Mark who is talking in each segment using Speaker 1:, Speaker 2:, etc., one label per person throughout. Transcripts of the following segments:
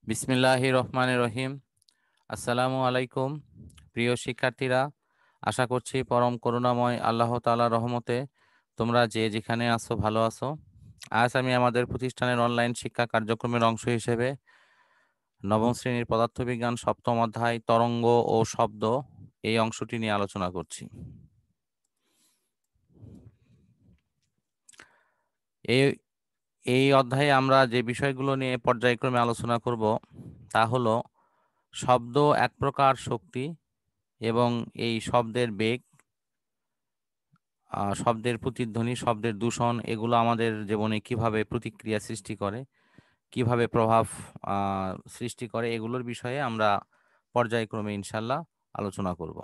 Speaker 1: বিসমিল্লাহির রহমানির রহিম। আসসালামু আলাইকুম প্রিয় শিক্ষার্থীরা, আশা করছি পরম করুণাময় আল্লাহ তাআলার রহমতে তোমরা যে যেখানে আছো ভালো আছো। আজ আমি আমাদের প্রতিষ্ঠানের অনলাইন শিক্ষা কার্যক্রমের অংশ হিসেবে নবম শ্রেণীর পদার্থবিজ্ঞান সপ্তম অধ্যায় তরঙ্গ ও শব্দ এই অংশটি নিয়ে আলোচনা করছি। এই এই অধ্যায়ে আমরা যে বিষয়গুলো নিয়ে পর্যায়ক্রমে আলোচনা করব তা হলো শব্দ এক প্রকার শক্তি এবং এই শব্দের বেগ, শব্দের প্রতিধ্বনি, শব্দের দূষণ এগুলো আমাদের জীবনে কিভাবে প্রতিক্রিয়া সৃষ্টি করে, কিভাবে প্রভাব সৃষ্টি করে, এগুলোর বিষয়ে আমরা পর্যায়ক্রমে ইনশাল্লাহ আলোচনা করব।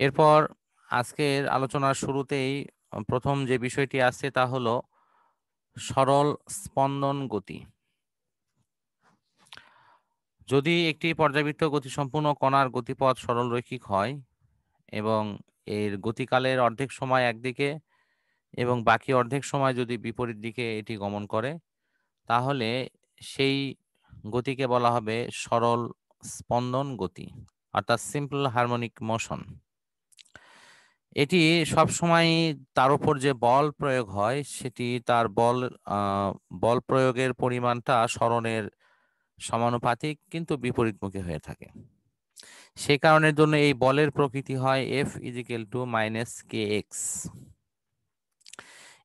Speaker 1: এরপর আজকের আলোচনার শুরুতেই প্রথম যে বিষয়টি আছে তা হলো সরল স্পন্দন গতি। যদি একটি পর্যাবৃত্ত গতিসম্পন্ন কণার গতিপথ সরলরৈখিক হয় এবং এর গতিকালের অর্ধেক সময় একদিকে এবং বাকি অর্ধেক সময় যদি বিপরীত দিকে এটি গমন করে, তাহলে সেই গতিকে বলা হবে সরল স্পন্দন গতি, অর্থাৎ সিম্পল হারমোনিক মোশন। এটি সব সময় তার উপর যে বল প্রয়োগ হয় সেটি তার বল প্রয়োগের পরিমাণটা সরণের সমানুপাতিক কিন্তু বিপরীতমুখী হয়ে থাকে। সে কারণের জন্য এই বলের প্রকৃতি হয় F - kx।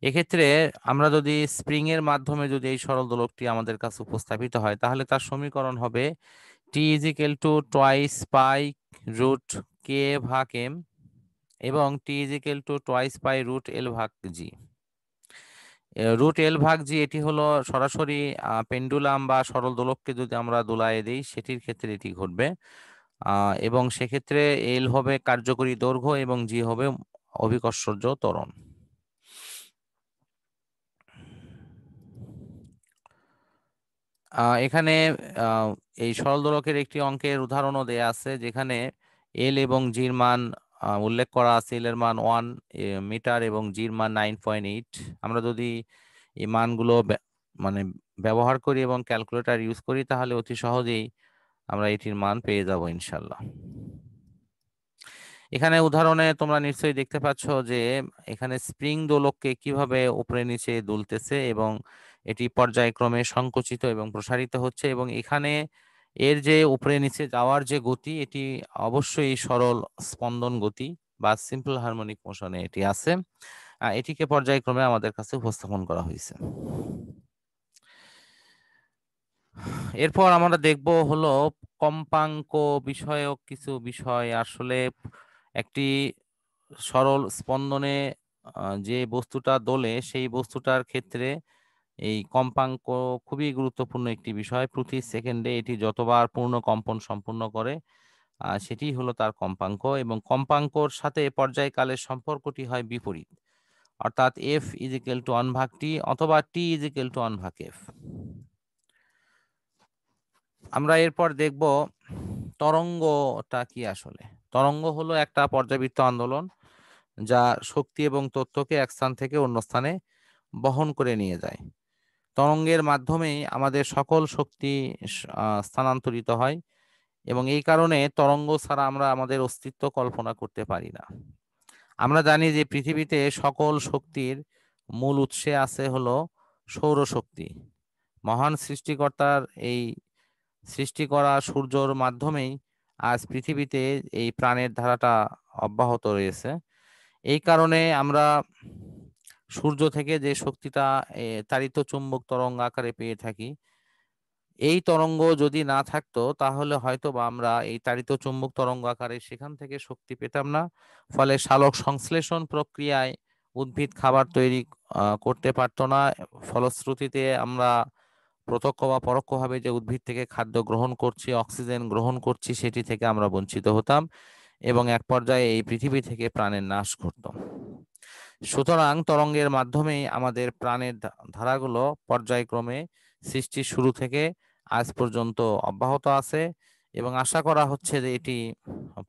Speaker 1: এক্ষেত্রে আমরা যদি স্প্রিং এর মাধ্যমে যদি এই সরল দোলকটি আমাদের কাছে উপস্থাপিত হয়, তাহলে তার সমীকরণ হবে T = 2 পাই রুট কে ভাগ এম এবং T = 2 পাই রুট এল ভাগ জি। রুট এল ভাগ জি এটি হলো সরাসরি পেন্ডুলাম বা সরল দোলককে যদি আমরা দোলায় দিই সেটির ক্ষেত্রে এটি ঘটবে। এবং সেক্ষেত্রে এল হবে কার্যকরী দৈর্ঘ্য এবং জি হবে অভিকর্ষজ ত্বরণ। এখানে আহ, এই সরল দোলকের একটি অঙ্কের উদাহরণও দেয়া আছে, যেখানে এল এবং জির মান উল্লেখ করা আছে। এল এর মান 1 মিটার এবং জির মান 9.8। আমরা যদি এই মানগুলো মানে ব্যবহার করি এবং ক্যালকুলেটর ইউজ করি, তাহলে অতি সহজেই আমরা এটির মান পেয়ে যাব ইনশাল্লাহ। এখানে উদাহরণে তোমরা নিশ্চয়ই দেখতে পাচ্ছ যে এখানে স্প্রিং দোলককে কিভাবে উপরে নিচে দুলতেছে এবং এটি পর্যায়ক্রমে সংকুচিত এবং প্রসারিত হচ্ছে, এবং এখানে এর যে উপরে নিচে যাওয়ার যে গতি এটি অবশ্যই সরল স্পন্দন গতি বা সিম্পল হারমোনিক মোশনে এটি আছে। এটিকে পর্যায়ক্রমে আমাদের কাছে উপস্থাপন করা হয়েছে। এরপর আমরা দেখব হলো কম্পাঙ্ক বিষয়ক কিছু বিষয়। আসলে একটি সরল স্পন্দনে যে বস্তুটা দোলে সেই বস্তুটার ক্ষেত্রে এই কম্পাঙ্ক খুবই গুরুত্বপূর্ণ একটি বিষয়। প্রতি সেকেন্ডে এটি যতবার পূর্ণ কম্পন সম্পূর্ণ করে সেটি হলো তার কম্পাঙ্ক, এবং কম্পাঙ্কর সাথে পর্যায়কালের সম্পর্কটি হয় বিপরীত, অর্থাৎ F = 1/T অথবা T = 1/f। আমরা এরপর দেখব তরঙ্গটা কি। আসলে তরঙ্গ হলো একটা পর্যাবৃত্ত আন্দোলন যা শক্তি এবং তথ্যকে এক স্থান থেকে অন্য স্থানে বহন করে নিয়ে যায়। তরঙ্গের মাধ্যমেই আমাদের সকল শক্তি স্থানান্তরিত হয়, এবং এই কারণে তরঙ্গ ছাড়া আমরা আমাদের অস্তিত্ব কল্পনা করতে পারি না। আমরা জানি যে পৃথিবীতে সকল শক্তির মূল উৎসে আছে হলো সৌরশক্তি। মহান সৃষ্টিকর্তার এই সৃষ্টি করা সূর্যর মাধ্যমেই আজ পৃথিবীতে এই প্রাণের ধারাটা অব্যাহত রয়েছে। এই কারণে আমরা সূর্য থেকে যে শক্তিটা তাড়িত চুম্বক তরঙ্গ আকারে পেয়ে থাকি, এই তরঙ্গ যদি না থাকতো তাহলে হয়তো বা আমরা এই তাড়িত চুম্বক তরঙ্গ আকারে সেখান থেকে শক্তি পেতাম না। ফলে সালোক সংশ্লেষণ প্রক্রিয়ায় উদ্ভিদ খাবার তৈরি করতে পারতো না। ফলশ্রুতিতে আমরা প্রত্যক্ষ বা পরোক্ষভাবে যে উদ্ভিদ থেকে খাদ্য গ্রহণ করছি, অক্সিজেন গ্রহণ করছি, সেটি থেকে আমরা বঞ্চিত হতাম এবং এক পর্যায়ে এই পৃথিবী থেকে প্রাণের নাশ ঘটতো। সুতরাং তরঙ্গের মাধ্যমেই আমাদের প্রাণের ধারাগুলো পর্যায়ক্রমে সৃষ্টির শুরু থেকে আজ পর্যন্ত অব্যাহত আছে, এবং আশা করা হচ্ছে যে এটি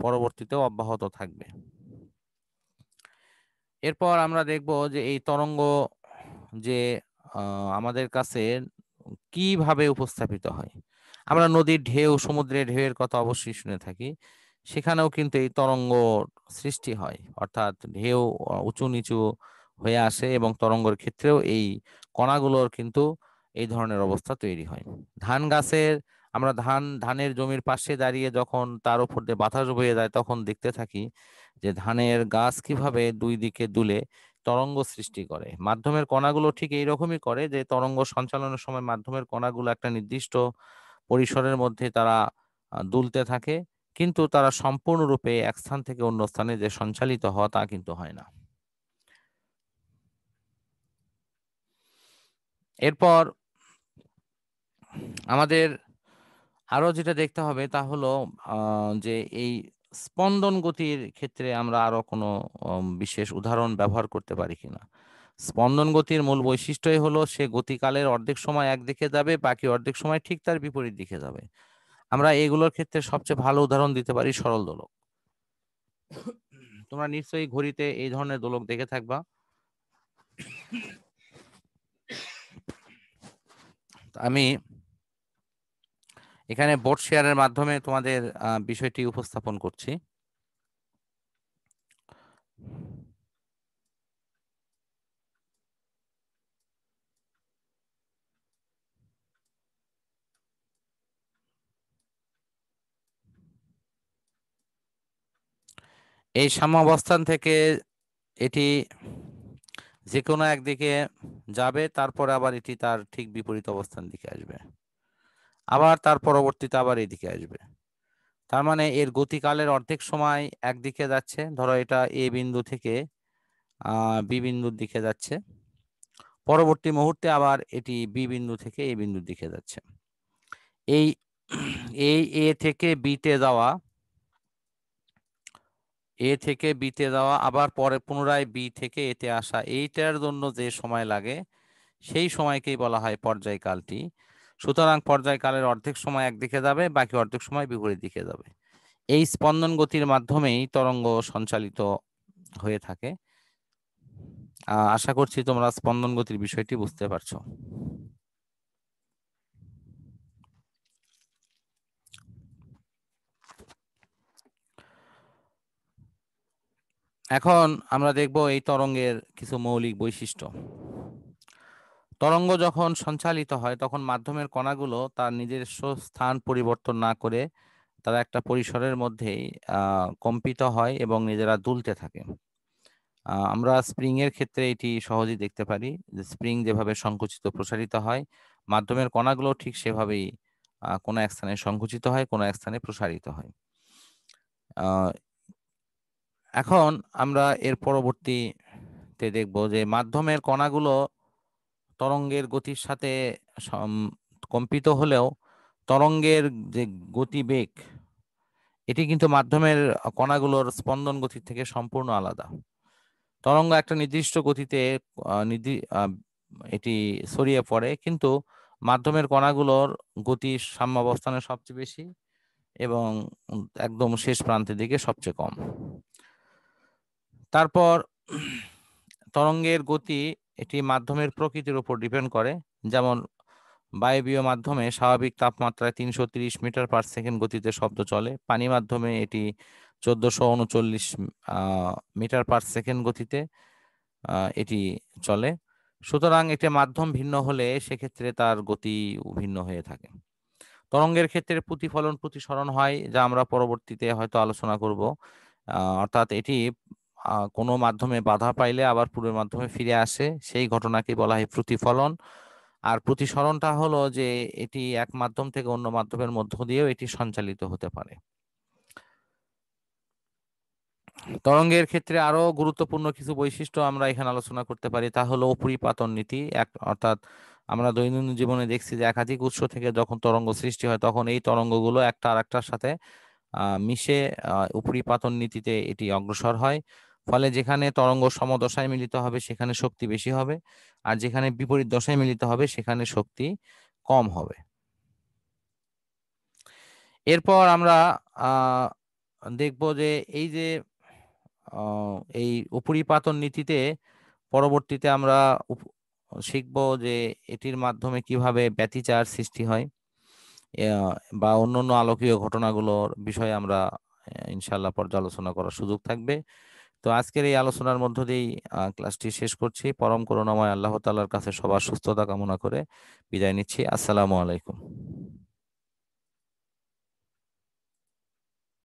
Speaker 1: পরবর্তীতেও অব্যাহত থাকবে। এরপর আমরা দেখব যে এই তরঙ্গ যে আমাদের কাছে কিভাবে উপস্থাপিত হয়। আমরা নদীর ঢেউ, সমুদ্রের ঢেউয়ের কথা অবশ্যই শুনে থাকি। সেখানেও কিন্তু এই তরঙ্গ সৃষ্টি হয়, অর্থাৎ ঢেউ উঁচু নিচু হয়ে আসে এবং তরঙ্গের ক্ষেত্রেও এই কণাগুলোর কিন্তু এই ধরনের অবস্থা তৈরি হয়। ধান গাছের আমরা ধানের জমির পাশে দাঁড়িয়ে যখন তার উপর দিয়ে বাতাস বয়ে যায় তখন দেখতে থাকি যে ধানের গাছ কিভাবে দুই দিকে দুলে তরঙ্গ সৃষ্টি করে। মাধ্যমের কণাগুলো ঠিক এইরকমই করে, যে তরঙ্গ সঞ্চালনের সময় মাধ্যমের কণাগুলো একটা নির্দিষ্ট পরিসরের মধ্যে তারা দুলতে থাকে, কিন্তু তারা সম্পূর্ণরূপে এক স্থান থেকে অন্য স্থানে যে সঞ্চালিত হওয়া তা কিন্তু হয় না। এরপর আমাদের আরো যেটা দেখতে হবে তা হলো যে এই স্পন্দন গতির ক্ষেত্রে আমরা আরো কোনো বিশেষ উদাহরণ ব্যবহার করতে পারি কিনা। স্পন্দন গতির মূল বৈশিষ্ট্যই হলো সে গতিকালের অর্ধেক সময় একদিকে যাবে, বাকি অর্ধেক সময় ঠিক তার বিপরীত দিকে যাবে। আমরা এগুলোর ক্ষেত্রে সবচেয়ে ভালো উদাহরণ দিতে পারি সরল দোলক। তোমরা নিশ্চয়ই ঘড়িতে এই ধরনের দোলক দেখে থাকবা। আমি এখানে বোর্ড শেয়ারের মাধ্যমে তোমাদের বিষয়টি উপস্থাপন করছি। এই সাম্যাবস্থান থেকে এটি যে কোনো একদিকে যাবে, তারপর আবার এটি তার ঠিক বিপরীত অবস্থান দিকে আসবে, আবার তার পরবর্তীতে আবার এদিকে আসবে। তার মানে এর গতিকালের অর্ধেক সময় একদিকে যাচ্ছে, ধরো এটা এ বিন্দু থেকে বি বিন্দুর দিকে যাচ্ছে, পরবর্তী মুহূর্তে আবার এটি বি বিন্দু থেকে এ বিন্দুর দিকে যাচ্ছে। এই এই এ থেকে বিতে যাওয়া, এ থেকে বিতে যাওয়া, আবার পরে পুনরায় বি থেকে এতে আসা, এইটার জন্য যে সময় লাগে সেই সময়কেই বলা হয় পর্যায়কালটি। সুতরাং পর্যায়কালের অর্ধেক সময় একদিকে যাবে, বাকি অর্ধেক সময় বিপরীত দিকে যাবে। এই স্পন্দন গতির মাধ্যমেই তরঙ্গ সঞ্চালিত হয়ে থাকে। আশা করছি তোমরা স্পন্দন গতির বিষয়টি বুঝতে পারছো। এখন আমরা দেখব এই তরঙ্গের কিছু মৌলিক বৈশিষ্ট্য। তরঙ্গ যখন সঞ্চালিত হয় তখন মাধ্যমের কণাগুলো তার নিজস্ব স্থান পরিবর্তন না করে তারা একটা পরিসরের মধ্যেই কম্পিত হয় এবং নিজেরা দুলতে থাকে। আমরা স্প্রিং এর ক্ষেত্রে এটি সহজেই দেখতে পারি, যে স্প্রিং যেভাবে সংকুচিত প্রসারিত হয়, মাধ্যমের কণাগুলো ঠিক সেভাবেই কোনো এক স্থানে সংকুচিত হয়, কোনো এক স্থানে প্রসারিত হয়। আহ, এখন আমরা এর পরবর্তীতে দেখব যে মাধ্যমের কণাগুলো তরঙ্গের গতির সাথে কম্পিত হলেও তরঙ্গের যে গতিবেগ, এটি কিন্তু মাধ্যমের কণাগুলোর স্পন্দন গতি থেকে সম্পূর্ণ আলাদা। তরঙ্গ একটা নির্দিষ্ট গতিতে এটি ছড়িয়ে পড়ে, কিন্তু মাধ্যমের কণাগুলোর গতি সাম্যাবস্থানে সবচেয়ে বেশি এবং একদম শেষ প্রান্তের দিকে সবচেয়ে কম। তারপর তরঙ্গের গতি এটি মাধ্যমের প্রকৃতির উপর ডিপেন্ড করে। যেমন বায়বীয় মাধ্যমে স্বাভাবিক তাপমাত্রায় 330 মিটার/সেকেন্ড গতিতে শব্দ চলে, পানি মাধ্যমে এটি 1439 মিটার/সেকেন্ড গতিতে এটি চলে। সুতরাং এটি মাধ্যম ভিন্ন হলে সেক্ষেত্রে তার গতি ভিন্ন হয়ে থাকে। তরঙ্গের ক্ষেত্রে প্রতিফলন প্রতিসরণ হয়, যা আমরা পরবর্তীতে হয়তো আলোচনা করব। অর্থাৎ এটি কোনো মাধ্যমে বাধা পাইলে আবার পূর্বের মাধ্যমে ফিরে আসে, সেই ঘটনাকে বলা হয় প্রতিফলন। আর প্রতিসরণটা হলো যে এটি এক মাধ্যম থেকে অন্য মাধ্যমের মধ্য দিয়েও এটি সঞ্চালিত হতে পারে। তরঙ্গের ক্ষেত্রে আরো গুরুত্বপূর্ণ কিছু বৈশিষ্ট্য আমরা এখানে আলোচনা করতে পারি, তা হলো উপরিপাতন নীতি। অর্থাৎ আমরা দৈনন্দিন জীবনে দেখছি যে একাধিক উৎস থেকে যখন তরঙ্গ সৃষ্টি হয় তখন এই তরঙ্গগুলো একটা আরেকটার সাথে মিশে উপরিপাতন নীতিতে এটি অগ্রসর হয়। ফলে যেখানে তরঙ্গ সমদশায় মিলিত হবে সেখানে শক্তি বেশি হবে, আর যেখানে বিপরীত দশায় মিলিত হবে সেখানে শক্তি কম হবে। এরপর আমরা আহ দেখব যে এই যে এই উপরিপাতন নীতিতে পরবর্তীতে আমরা শিখবো যে এটির মাধ্যমে কিভাবে ব্যতিচার সৃষ্টি হয়, আহ, বা অন্যান্য আলোকীয় ঘটনাগুলোর বিষয়ে আমরা ইনশাল্লাহ পর্যালোচনা করার সুযোগ থাকবে। তো আজকের এই আলোচনার মধ্য দিয়েই ক্লাসটি শেষ করছি। পরম করুণাময় আল্লাহ তাআলার কাছে সবার সুস্থতা কামনা করে বিদায় নিচ্ছি। আসসালামু আলাইকুম।